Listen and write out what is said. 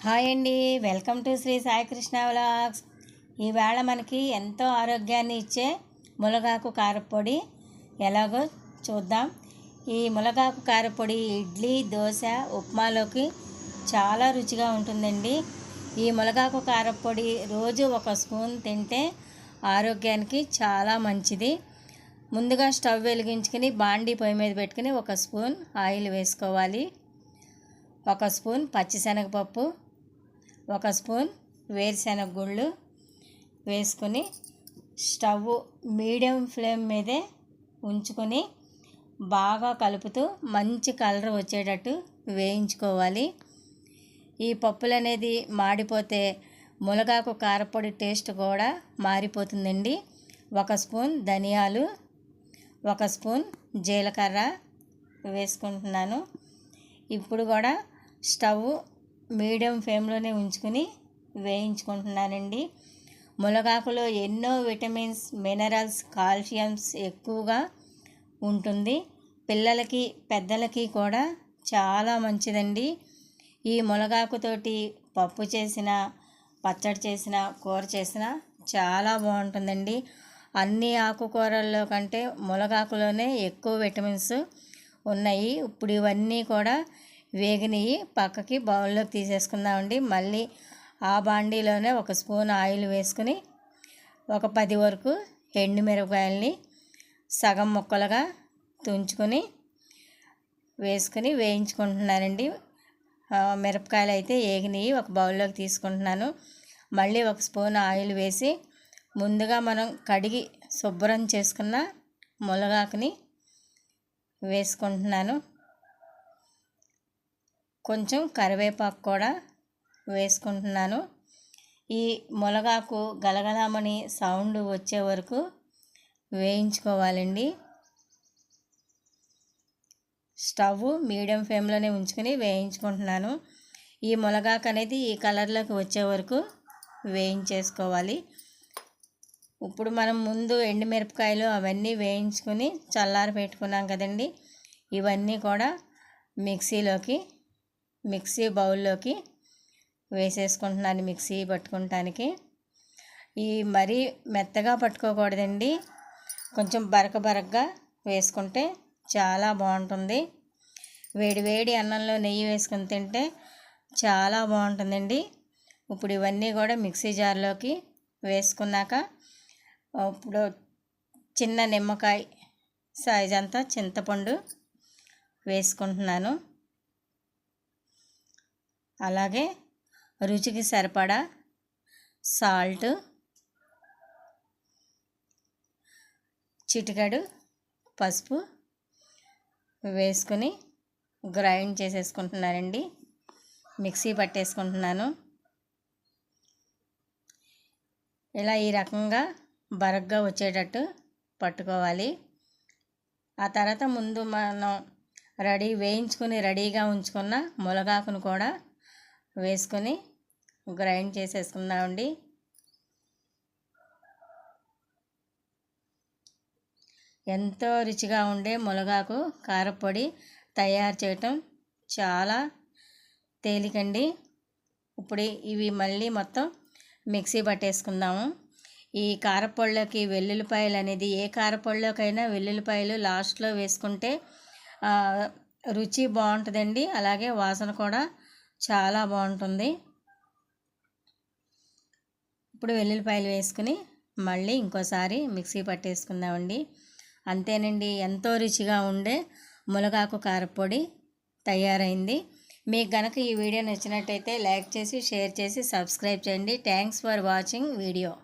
Hi అండి, welcome to Shri Sai Krishna vlogs. ఈవేళ మనకి ఎంతో ఆరోగ్యాన్ని ఇచ్చే మునగాకు కారపొడి ఎలాగో చూద్దాం. ఈ మునగాకు కారపొడి ఇడ్లీ, దోశ, ఉప్మాలోకి చాలా రుచిగా ఉంటుందండి. ఈ మునగాకు కారపొడి రోజు ఒక స్పూన్ తింటే ఆరోగ్యానికి చాలా మంచిది. ముందుగా స్టవ్ వెలిగించుకుని బాండీ పొయ్యి మీద పెట్టుకుని ఒక స్పూన్ ఆయిల్ వేసుకోవాలి. ఒక స్పూన్ పచ్చిశనగపప్పు, ఒక స్పూన్ వేరుశనగ గుళ్ళు వేసుకొని స్టవ్ మీడియం ఫ్లేమ్ మీదే ఉంచుకొని బాగా కలుపుతూ మంచి కలర్ వచ్చేటట్టు వేయించుకోవాలి. ఈ పప్పులు అనేది మాడిపోతే మునగాకు కారపొడి టేస్ట్ కూడా మారిపోతుందండి. ఒక స్పూన్ ధనియాలు, ఒక స్పూన్ జీలకర్ర వేసుకుంటున్నాను. ఇప్పుడు కూడా స్టవ్ మీడియం ఫ్లేమ్లోనే ఉంచుకొని వేయించుకుంటున్నానండి. మునగాకులో ఎన్నో విటమిన్స్, మినరల్స్, కాల్షియమ్స్ ఎక్కువగా ఉంటుంది. పిల్లలకి పెద్దలకి కూడా చాలా మంచిదండి. ఈ మునగాకుతోటి పప్పు చేసిన, పచ్చడి చేసిన, కూర చేసిన చాలా బాగుంటుందండి. అన్ని ఆకుకూరల్లో కంటే మునగాకులోనే ఎక్కువ విటమిన్స్ ఉన్నాయి. ఇప్పుడు ఇవన్నీ కూడా వేగినవి పక్కకి బౌల్లోకి తీసేసుకుందామండి. మళ్ళీ ఆ బాండీలోనే ఒక స్పూన్ ఆయిల్ వేసుకుని ఒక 10 వరకు ఎండుమిరపకాయలని సగం ముక్కలుగా తుంచుకొని వేసుకుని వేయించుకుంటున్నానండి. మిరపకాయలు అయితే వేగినవి ఒక బౌల్లోకి తీసుకుంటున్నాను. మళ్ళీ ఒక స్పూన్ ఆయిల్ వేసి ముందుగా మనం కడిగి శుభ్రం చేసుకున్న మునగాకుని వేసుకుంటున్నాను. కొంచెం కరివేపాకు కూడా వేసుకుంటున్నాను. ఈ మునగాకు గలగలమని సౌండ్ వచ్చే వరకు వేయించుకోవాలండి. స్టవ్ మీడియం ఫ్లేమ్లోనే ఉంచుకొని వేయించుకుంటున్నాను. ఈ మునగాకు అనేది ఈ కలర్లోకి వచ్చే వరకు వేయించేసుకోవాలి. ఇప్పుడు మనం ముందు ఎండుమిరపకాయలు అవన్నీ వేయించుకొని చల్లారి పెట్టుకున్నాం కదండి. ఇవన్నీ కూడా మిక్సీ బౌల్లోకి వేసేసుకుంటున్నాను, మిక్సీ పట్టుకుంటానికి. ఈ మరీ మెత్తగా పట్టుకోకూడదండి, కొంచెం బరకగా వేసుకుంటే చాలా బాగుంటుంది. వేడి అన్నంలో నెయ్యి వేసుకొని తింటే చాలా బాగుంటుందండి. ఇప్పుడు ఇవన్నీ కూడా మిక్సీ జార్లోకి వేసుకున్నాక ఇప్పుడు చిన్న నిమ్మకాయ సైజ్ అంతా చింతపండు వేసుకుంటున్నాను. అలాగే రుచికి సరిపడా సాల్ట్, చిటికెడు పసుపు వేసుకొని గ్రైండ్ చేసేసుకుంటున్నానండి. మిక్సీ పట్టేసుకుంటున్నాను. ఇలా ఈ రకంగా బరగ్గా వచ్చేటట్టు పట్టుకోవాలి. ఆ తర్వాత ముందు మనం వేయించుకుని రెడీగా ఉంచుకున్న మునగాకును కూడా వేసుకొని గ్రైండ్ చేసేసుకుందామండి. ఎంతో రుచిగా ఉండే మునగాకు కారపొడి తయారు చేయటం చాలా తేలికండి. ఇప్పుడు ఇవి మళ్ళీ మొత్తం మిక్సీ పట్టేసుకుందాము. ఈ కారపొడిలోకి వెల్లుల్లిపాయలు అనేది ఏ కారపొడిలోకైనా వెల్లుల్లిపాయలు లాస్ట్లో వేసుకుంటే రుచి బాగుంటుందండి. అలాగే వాసన కూడా చాలా బాగుంటుంది. ఇప్పుడు వెల్లుల్లిపాయలు వేసుకుని మళ్ళీ ఇంకోసారి మిక్సీ పట్టేసుకుందామండి. అంతేనండి, ఎంతో రుచిగా ఉండే మునగాకు కారపొడి తయారైంది. మీకు గనక ఈ వీడియో నచ్చినట్టయితే లైక్ చేసి, షేర్ చేసి, సబ్స్క్రైబ్ చేయండి. Thanks for watching video.